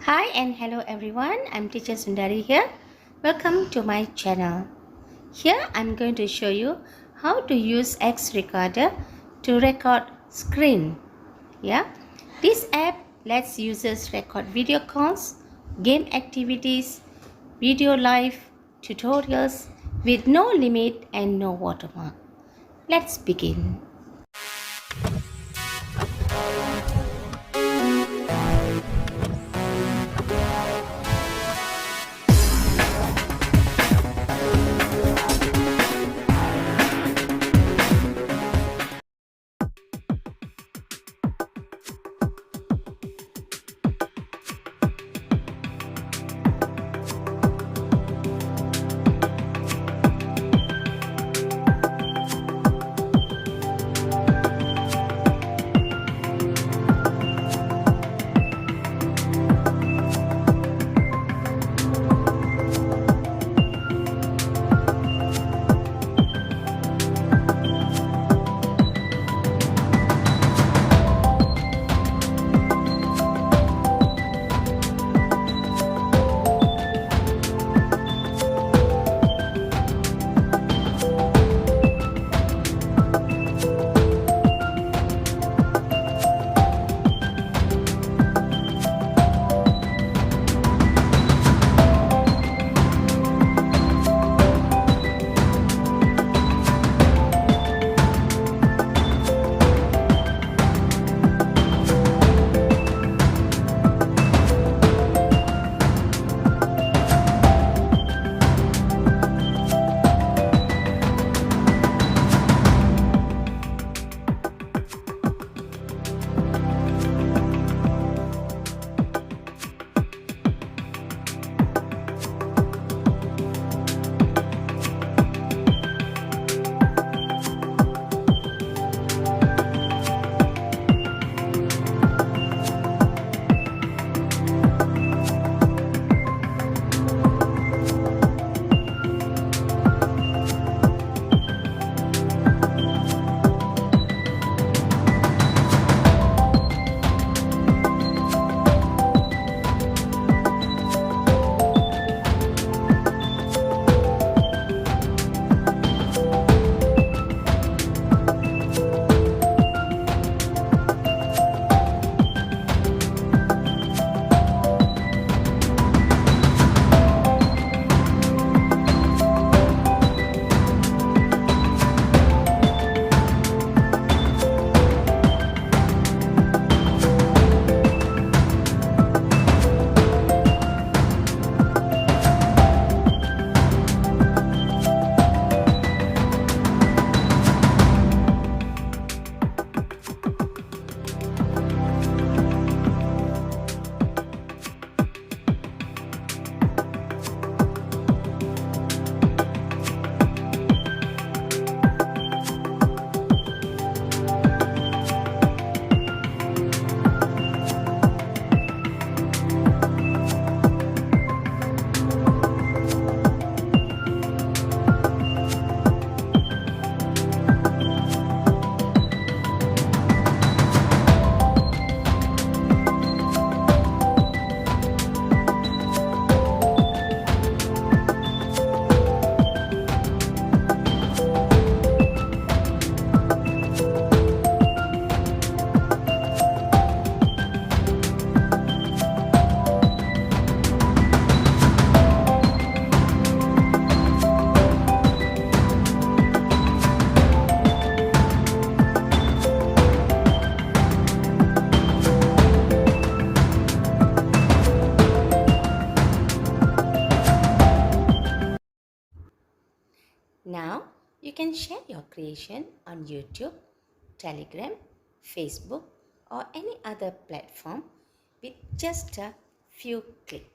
Hi and hello everyone, I'm teacher Sundari here. Welcome to my channel. Here I'm going to show you how to use Xrecorder to record screen. This app lets users record video calls, game activities, video live, tutorials with no limit and no watermark. Let's begin. Now you can share your creation on YouTube, Telegram, Facebook or any other platform with just a few clicks.